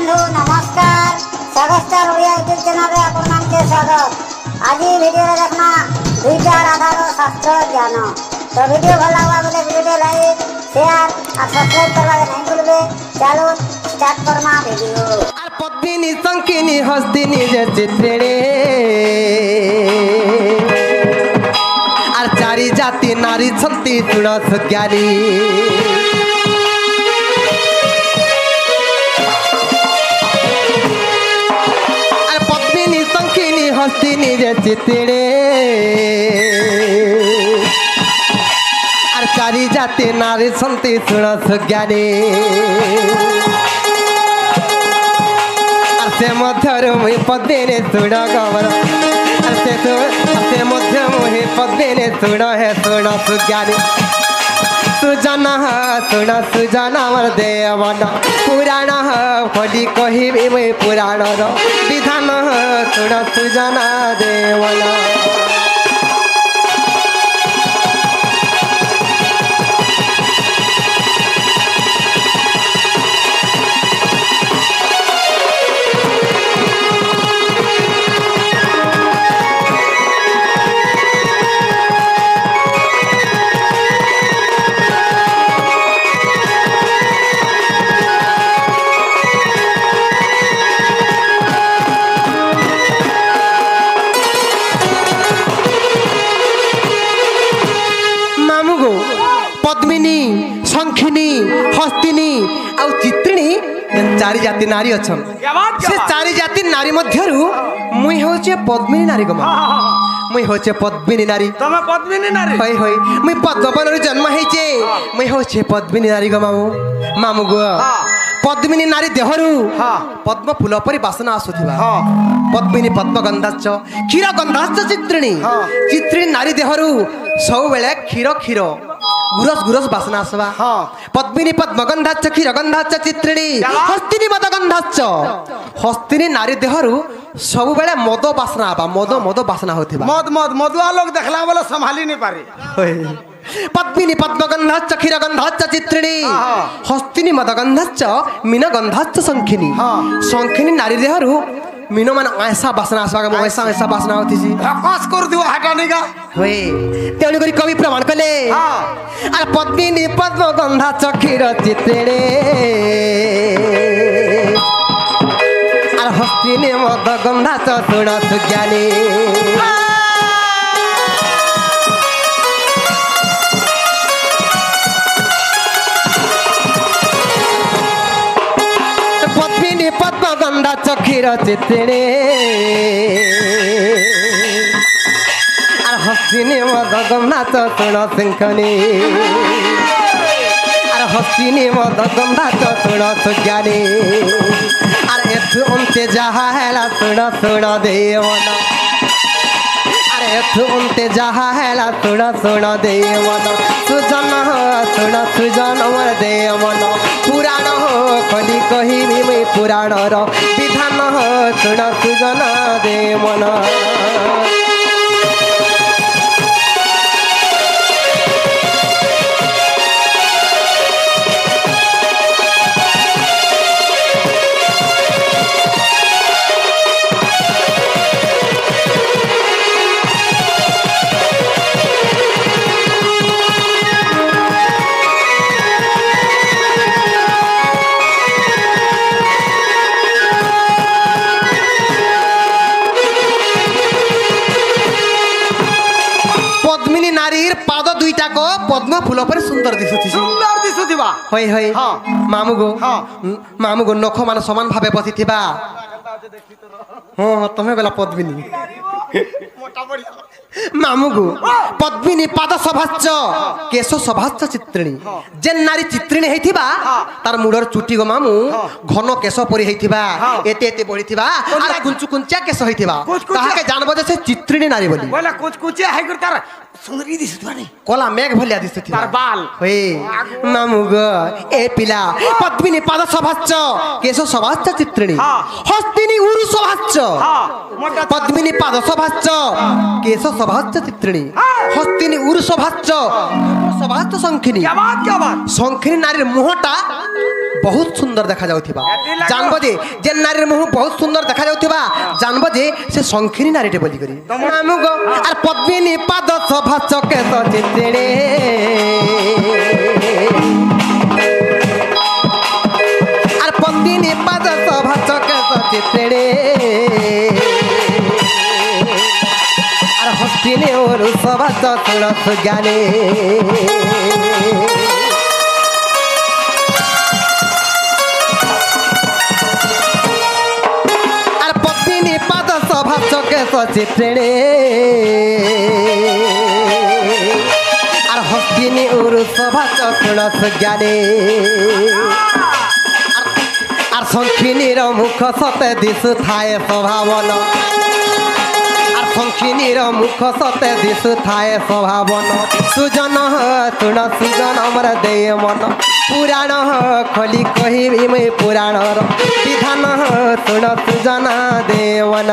बंधु नमस्कार सगस्टार Odia YouTube channel रे आपन मान के स्वागत। आज वीडियो रे देखना दुईटार आधार शास्त्र ज्ञान। तो वीडियो भल लागबा बोले वीडियो लाइक शेयर और सब्सक्राइब करबा के नहीं भूलबे। चलो स्टार्ट करमा वीडियो। আর পদ্মিনী শঙ্কিনী হস্তিনী যে চিত্রে আর চারি জাতি নারী ছন্তি তুলস জ্ঞানী আর পদ্মিনী শঙ্কিনী হস্তিনী যে চিত্রে আর চারি জাতি নারী ছন্তি তুলস জ্ঞানী से मध्य मुहि पद्मिनी सुण गवर से मध्य मुहि पद्मिनी सुण है सुण सुज्ञानी सुजन सुण सुजन अमर देवन पुराण फली कहि मुहि पुराण विधान सुण सुजन देवन। पद्मिनी शंखिनी हस्तिनी आ चित्रिणी चारि जाति नारी अच्छन से चारि जाति नारी मध्यरु मुई होचे पद्मिनी नारी गमा मुई होचे पद्मिनी नारी तमे पद्मिनी नारी होय होय मुई पद्मवनरु जन्म हेचे मुई होचे पद्मिनी नारी गमा मामु गो पद्मिनी नारी देहरु पद्म फूल परि वासना आसुथिबा पद्मिनी पद्मगंधाच्च क्षीर गंधाच्च चित्रिणी चित्रिणी नारी देहरु सब बेले क्षीर क्षीर गुरस गुरस वासना आसवा पद्मिनी पद्मगंधाच्च क्षीरगंधाच्च चित्रिणी हस्तिनी मदगंधाच्च हस्तिनी नारी देहरु सब बेले मद वासना आबा मद मद वासना होथिबा मद मद मदुआ लोग देखला वाला संभाली नहीं पारे पद्मिनी पद्मगंधाच्च क्षीरगंधाच्च चित्रिणी हस्तिनी मदगंधाच्च मीनगंधाच्च शंखिनी शंखिनी नारी देहरु मीनो मन ऐसा वासना आसवा ऐसा ऐसा वासना होतीसी हकस कर दियो हटानेगा होय तेणु करी कवि प्रमाण कले आ पद्मिनी पद्मगंधाच्च क्षीर चित्रिणी आ हस्तिनी मदगंधाच्च सुण सुज्ञानी पद्मगंधाच्च क्षीर चित्रिणी हस्तिनी मदगंधाच्च सुण शंखिनी हस्तिनी मदगंधाच्च सुण सुज्ञानी एथु अंते जहा हैला सुण सुण देवन एथु अंते जहा हैला सुण सुण देवन सुजन सुण सुजन अमर देवन पुराण कली कहिबी मुई पुराण विधान सुण सुजन देवन। नारीर पाद दुईटा को पद्म फूल पर सुंदर दिसुथिबा होय होय मामु गो नख मान समान भाबे बसिथिबा तमे गला पद्मिनी मोटा बड़ी मामु गो पद्मिनी पाद सभाच्च केश सभाच्च चित्रिणी जे नारी चित्रिणी हेथिबा तार मुडर चुटी गो मामु घन केश परि हेथिबा एते एते बढिथिबा आ कुंचु कुंचा केश हेथिबा ताहाके जानबो जे से चित्रिणी नारी बोली बोला कुछ कुचे है कर तार सुंदरी दिसुथबा नै कोला मेघ भलिया दिसुथबा तार बाल होय मामु गो ए पिला पद्मिनी पाद सभाच्च केश सभाच्च चित्रिणी हस्तिनी उरु सभाच्च पद्मिनी पाद सभाच्च केश सभाच्च चित्रिणी हस्तिनी उरु सभाच्च सभाच्च शंखिनी क्या बात शंखिनी नारी मुहटा बहुत सुंदर देखा जाउथिबा जानबो जे नारी मुह बहुत सुंदर देखा जाउथिबा जानबो जे से संखिनी नारीटे बोली करी मामू गो आर पद्मिनी पाद सभा चके तो चित्रे आर पद्मिनी पाद सभा चके तो चित्रे आर हस्तिनी और सभा चुड़ ज्ञाने चित्रे और हस्तिनी उरु सभा चुड़ ज्ञाने और संखिनी मुख सते दिशु थाए स्वभावन और संखिनी मुख सते दिशु थाए स्वभावन सुजन तुण सुजन अमर दे मन पुराण खोली कहि मैं पुराण विधान तुण सुजन देवन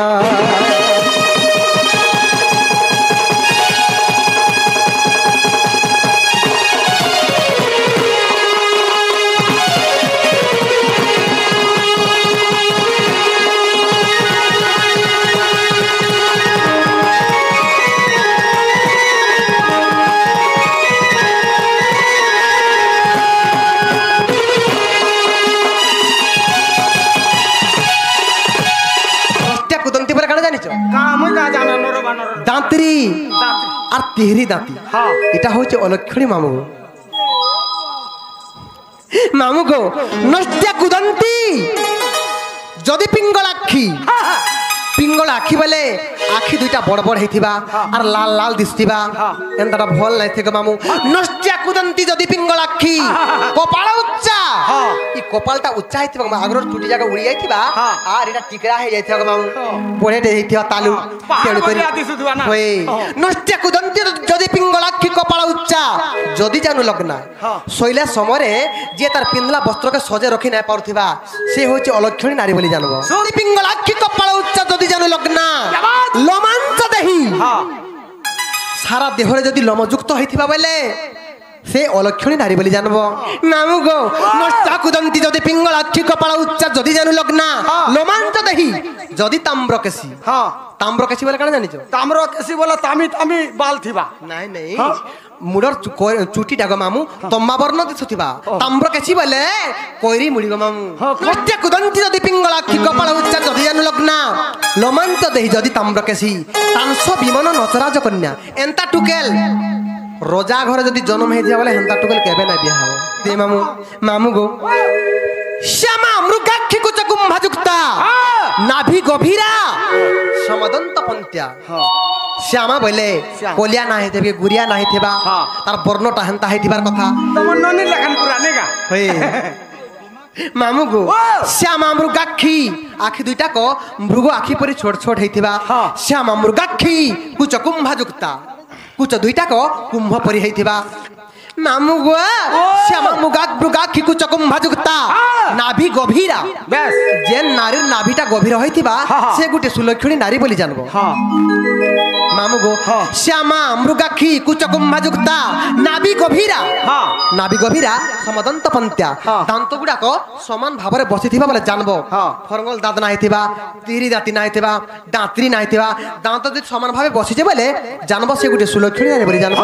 दांतरी और तिहरी दांती इटा होचे अलक्षणी मामू मामू को नष्ट्या कुदंती जदि पिंगलाक्षी पिंगलाक्षी बोले आखि दुईटा बड़ बड़ हेथिबा और लाल लाल दिसतिबा एंतटा भल नै थे मामू नष्ट्या कुदंती जदि पिंगलाक्षी कपाल उच्चा ई कपालटा उच्चा हेथिबा आग्रो टूटी जागा उड़ी जाइथिबा आर एटा टिकरा हे जाइथिबा मामू पढेटे हेथिबा तालु तेणु करी होय नष्ट्या कुदंती जदि पिंगलाक्षी कपाल उच्चा जदि जानु लगना शैला समरे जे तार पिंदला वस्त्र के सजे रखि नै पारुथिबा से होचे अलक्षणी नारी बोली जानबो जदि पिंगलाक्षी कपाल उच्चा जदि जानु लगना लोमांच देही सारा देहरे जदि लोमयुक्त होइथिबा बेले से अलक्षणी नारी बोली जानबो नामु गो नष्टा कुदंती जदि पिंगलाक्षी कपाल उच्चा जदि जानु लगना लोमांच देही जदि ताम्रकेशी ताम्रकेशी बोले काना जानिचो ताम्रकेशी बोला तामी तामी बाल थिबा नाही नाही मुडर चुटी डाग मामू तम्मा वर्ण दिसुथिबा ताम्रकेशी बोले कोइरी मुडिगो मामू नष्टा कुदंती जदि पिंगलाक्षी कपाल उच्चा जदि जानु लगना लोमांच देही जदि ताम्रकेशी तांस विमान नचराज कन्या एंता टुकेल रोजा घर जदि जन्म हे दिया बोले हेंता टुकेल केबे ना बिया हो ते मामू मामू गो श्यामा मृगाक्षी कुच कुंभयुक्ता नाभि गभीरा समदंत पंत्या श्यामा बोले कोलिया ना हेते गुरिया ना हेतेबा तार वर्णटा हेंता हेतिबार कथा तमन ननी लेखन पुराने का होय मामू गो श्यामा मृगाक्षी आखि दुईटा को मृग आखि परि छोट छोट हेतिबा श्यामा मृगाक्षी कुच कुंभयुक्ता कुछ दुईटा को कुंभ परि हेतिबा मामू गो श्यामा मृगाक्षी कुच कुंभयुक्ता नाभि गभीरा बस जे नारी नाभिटा गभीर होइतिबा से गुटे सुलक्षणी नारी बोली जानबो मामू गो श्यामा मृगाक्षी कुच कुंभयुक्ता नाभि गभीरा समदंत पंत्या दांत गुडा को समान भाबरे बसिथिबा बोले जानबो फरंगल दांत ना हेतिबा तिरी दांती ना हेतिबा दांतरी ना हेतिबा दांत जदि समान भाबे बसिजे बोले जानबो से गुटे सुलक्षणी नारी बोली जानबो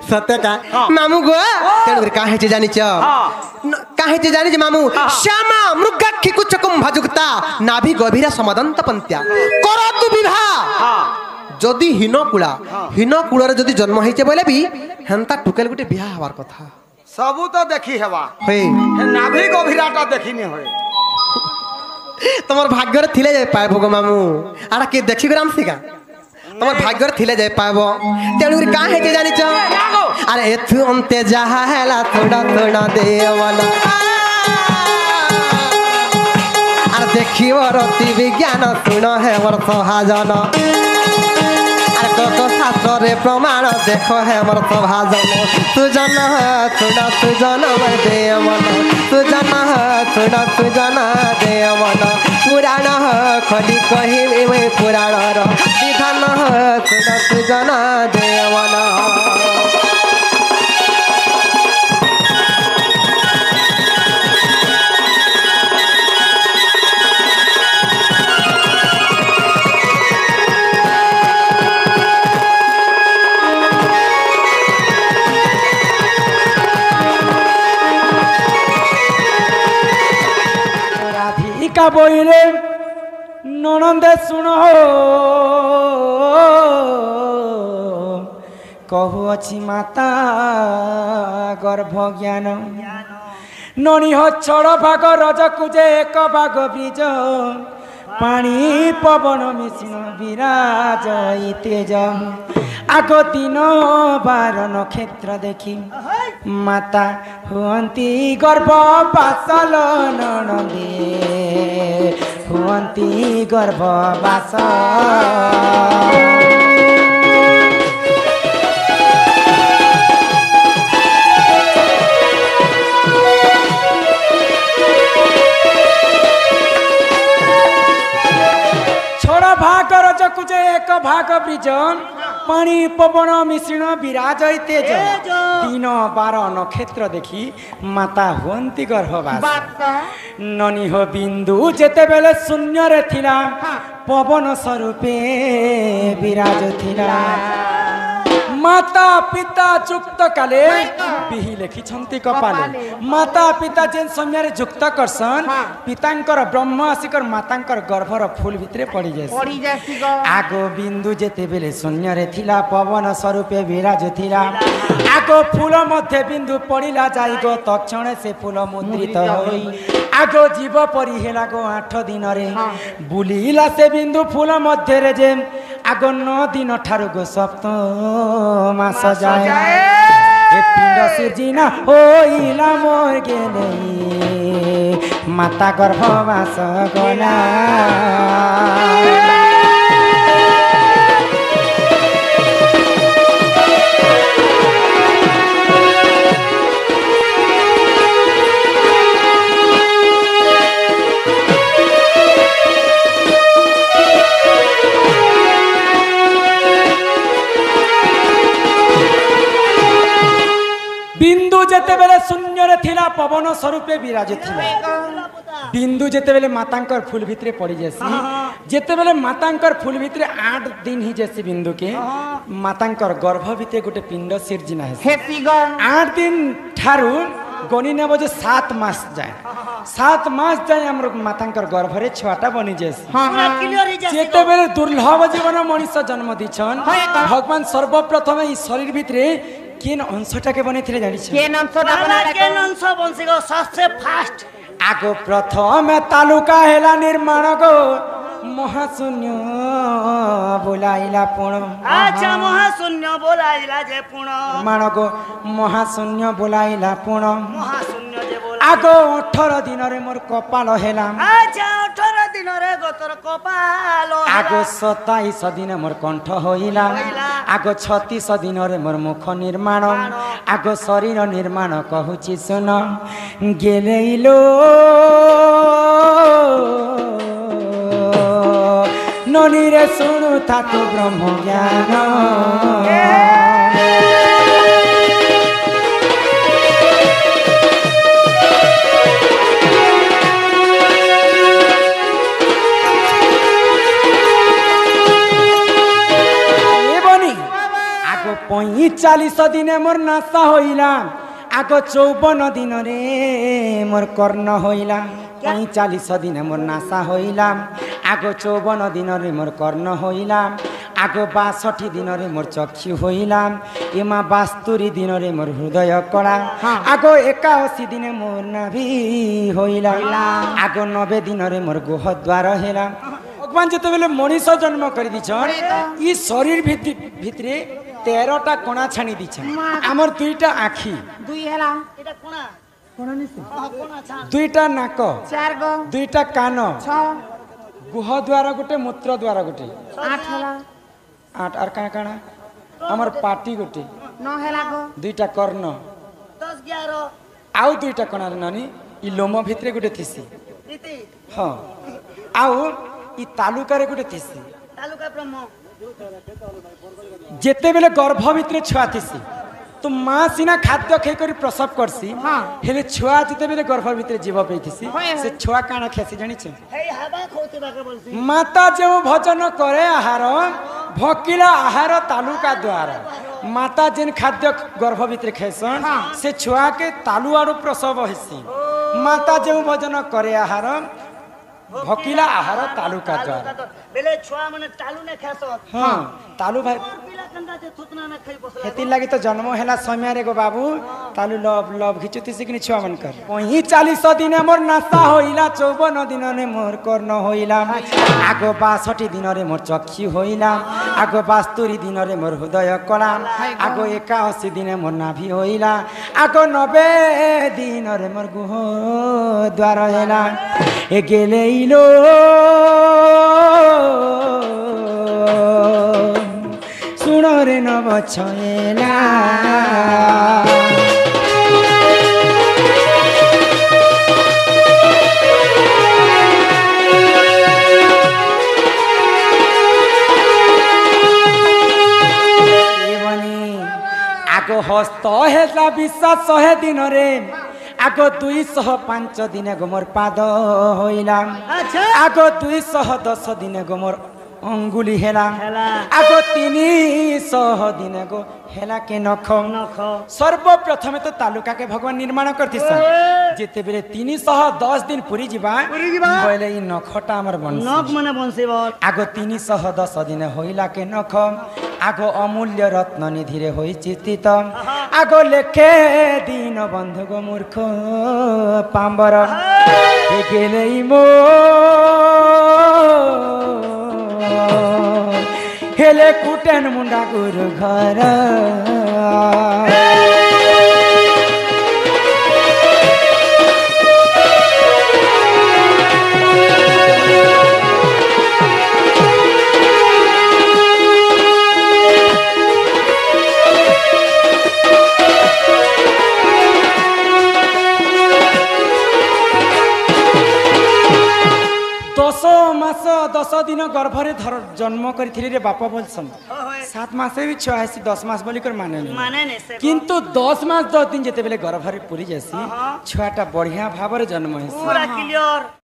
सत्य का मामू गो तेणु काहे जे जानि छ काहे जे जानि छ मामू श्यामा मृगाक्षी कुच कुंभयुक्ता नाभि गभीरा समदंत पंत्या करतु विवाह जदि हीन कूଳରେ जदि जन्म हेचे बोले भी हेंता टुकेल गुटे बियाह हवार कथा सबु तो देखी हेबा होय नाभि गभीराटा देखिनी होय तमर भाग्य रे थिले जाय पाएबो गो मामू आरा के देखि ग्राम सिका तमर भाग्य रे थिले जाय पाएबो तेणु काहे जे जानि छ अरे एथु अंते जहा हैला थोड़ा थोड़ा देवना अरे देखियो रति विज्ञान सुन है मोर सभाजन अरे कत शास्त्र रे प्रमाण देख है मोर सभाजन सुजन सुजन देवन सुजन सुजन देवन पुराण खली कहि मैं पुराण विधान सुजन देवन বইলে ননন্দে শুণ কহুଅছি মাতা গর্ভ জ্ঞান ননিহ ছড় ভাগ রজକୁ যে এক ভাগ বীজ পানি পবন মিশ্র বিরাজ তেজ আগ দিন বার নক্ষত্র দেখি মাতা হুয়ন্তি গর্ভ বাসল ননন্দে হুয়ন্তি গর্ভ বাস যে এক ভাগ বীজ পানি পবন মিশ্রণ বিরাজ তেজ দিন বার নক্ষত্র দেখি মাতা হুয়ন্তি গর্ভবাস ননিহ বিন্দু যেতেবেলে শূন্যরে থিলা পবন স্বরূপে বিরাজ থিলা মাতা পিতা যুক্ত কালে বিহি লেখিছন্তি কপালে মাতা পিতা যেন সমୟରେ যুক্ত করছন পিতাঙ্কর ব্রহ্ম আসিকর মাতাঙ্কর গর্ভর ফুল ভিতরে পড়ি যায় আগ বিন্দু যেতেবেলে শূন্যরে থিলা পবন স্বরূপে বিরাজ থিলা আগ ফুল মধ্যে বিন্দু পড়িলা যাই গো তৎক্ষণে সে ফুল মুদ্রিত হই আগ জীব পরি হেলা গো 8 দিনরে বুলিলা সে বিন্দু ফুল মধ্যে যে আগ 9 দিন ঠারু গো সপ্তমাস যায় এ পিণ্ড সির্জিনা হইলা মোর গেলে মাতা গর্ভবাস গলা বিন্দু যেতেবেলে শূন্যরে থিলা পবন স্বরূপে বিরাজ থিলা বিন্দু যেতেবেলে মাতাঙ্কর ফুল ভিতরে পড়ি যাসি যেতেবেলে মাতাঙ্কর ফুল ভিতরে 8 দিন হি যাসি বিন্দুকে মাতাঙ্কর গর্ভ ভিতরে গোটে পিণ্ড সির্জিনা হেসি 8 দিন ঠারু গনি নেব যে 7 মাস যায় 7 মাস যায় আমার মাতাঙ্কর গর্ভরে ছুয়াটা বনি যাসি যেতেবেলে দুর্লভ জীবন মনুষ্য জন্ম দিছন ভগবান সর্বপ্রথমে এই শরীর ভিতরে কেন অংশটাকে বনেছিলে জানিছ কেন অংশটা বনাটা কেন অংশ বনছি গো সবচেয়ে ফার্স্ট আগ প্রথমে তালুকা হেলা নির্মাণ গো মহাশূন্য বোলাইলা পুণ আচ্ছা মহাশূন্য বোলাইলা যে পুণ মানগো মহাশূন্য বোলাইলা পুণ মহাশূন্য যে বোলা আগ 18 দিনরে মোর কপাল হেলাম আচ্ছা 18 দিনরে গোতর কপাল আগ 27 দিনে মোর কণ্ঠ হইলা আগ 36 দিনরে মোর মুখ নির্মাণ আগ শরীর নির্মাণ কহুচি শুন গেলেইলো ননিরে শুণু থাকু ব্রহ্ম জ্ঞান আগ 45 দিনে মোর নাশা হইলা আগ 54 দিনরে মোর কর্ণ হইলা 45 দিনে মোর নাশা হইলাম আগ 54 দিনরে মোর কর্ণ হইলাম আগ 62 দিনরে মোর চক্ষু হইলাম এমা 72 দিনরে মোর হৃদয় কলা আগ 81 দিনে মোর নাভি হইলা আগ 90 দিনরে মোর গুহ দ্বার হেলাম ভগবান যেতবেলে মনিষ জন্ম করে দিছন ই শরীর ভিতরে 13টা কোণা ছানি দিছন আমার 2টা আখি 2 হেলা এটা কোণা কোণা নিছে কোণা ছান 2টা নাক 4 গো 2টা কান 6 গুহ দ্বার গোটে মূত্র দ্বার গোটে 8 হেলা 8 আর কাଣା কাଣା আমার পাটি গোটে 9 হেলা গো 2টা কর্ণ 10 11 আউ 2টা কোণার নানি ই লোম ভিতরে গোটে থিসি ইতি হ্যাঁ আউ ই তালুকারে গোটে থিসি তালুকা ব্রহ্ম যেতেবেলে গর্ভ ভিতরে ছুয়া থিসি তো মা সিনা খাদ্য খেয়ে করে প্রসব করছি হেলে ছুয়া যেতেবেলে গর্ভ ভিতরে জীব পেয়েছি সে ছুয়া কাଣା খেসি জানিছে হেই হাবা খোতে বাকে বলছি মাতা যে ভোজন করে আহার ভকিলা আহার তালুকা দ্বার মাতা যেন খাদ্য গর্ভ ভিতরে খেসন সে ছুয়াকে তালু আড়ু প্রসব হেসি মাতা যে ভোজন করে আহার भकिला आहार तालुका द्वार बेले छुआ माने तालु ने खासत हाँ तालु भाई पिला कंदा जे थुतना ने खई बसला हेति लागि तो जन्म हैला समय रे गो बाबू तालु लव लव घिचुती सिकनी छुआ मन कर ओही 40 दिन मोर नासा होइला 54 दिन ने मोर कर्ण होइला आगो 62 दिन रे मोर चक्षु होइला आगो 72 दिन रे मोर हृदय कला आगो 81 दिन मोर नाभि होइला आगो 90 दिन रे मोर गुह द्वार हैला ए गेलेइलो सुनो रे नव छयला आगो हस्त हेला विश्वास 100 दिन रे आगो 205 दिन गो मोर पाद होइला आगो 210 दिन गो मोर अंगुली हेला आगो 300 दिन गो हेला के नख सर्वप्रथम तो तालुका के भगवान निर्माण करती जेते बेले 310 दिन पूरी जीवा बोले इ नखटा हमर बंश नख माने बंसी बोल आगो 310 दिन होइला के नख आगो अमूल्य रत्न निधि रे होई चित्तित आगो लेखे दिन बंधु गो मूर्ख पांबर गेले मो हेले कुटेन मुंडा गुरु घर मास 10 दिन गर्भरे जन्म करी रे बापा बोलसन 7 मास भी छुआ है 10 मास बोली कर माने नहीं से किंतु 10 मास 10 दिन जेते बेले गर्भरे पूरी जैसी छुआटा बढ़िया भाव जन्म है पूरा क्लियर